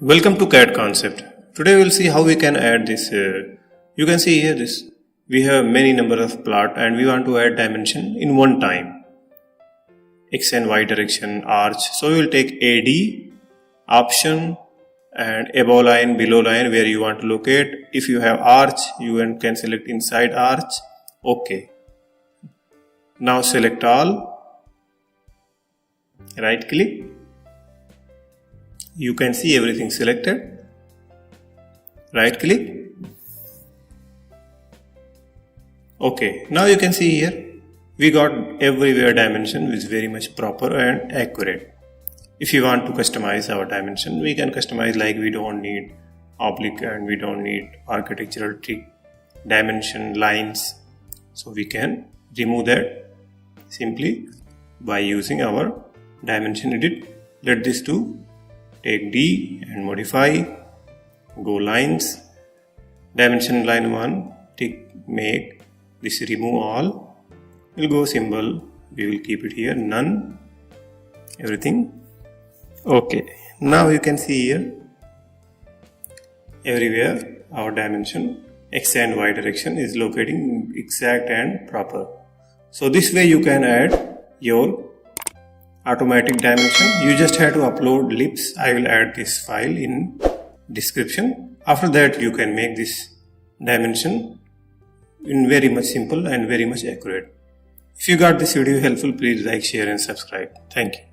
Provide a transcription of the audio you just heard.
Welcome to CAD concept. Today we will see how we can add this. You can see here this. We have many number of plot and we want to add dimension in one time. X and Y direction, arch. So we will take AD, option and above line, below line where you want to locate. If you have arch, you can select inside arch. OK. Now select all. Right click. You can see everything selected. Right click. Okay, now you can see here we got everywhere dimension which is very much proper and accurate. If you want to customize our dimension, we can customize like we don't need oblique and we don't need architectural tree dimension lines. So we can remove that simply by using our dimension edit. Let this do. Take D and modify, go lines, dimension line 1, tick, make, this remove all, we'll go symbol, we will keep it here, none, everything, okay. Now you can see here, everywhere our dimension, X and Y direction is locating exact and proper. So this way you can add your automatic dimension. You just have to upload ellipse. I will add this file in description. After that you can make this dimension in very much simple and very much accurate. If you got this video helpful, please like, share and subscribe. Thank you.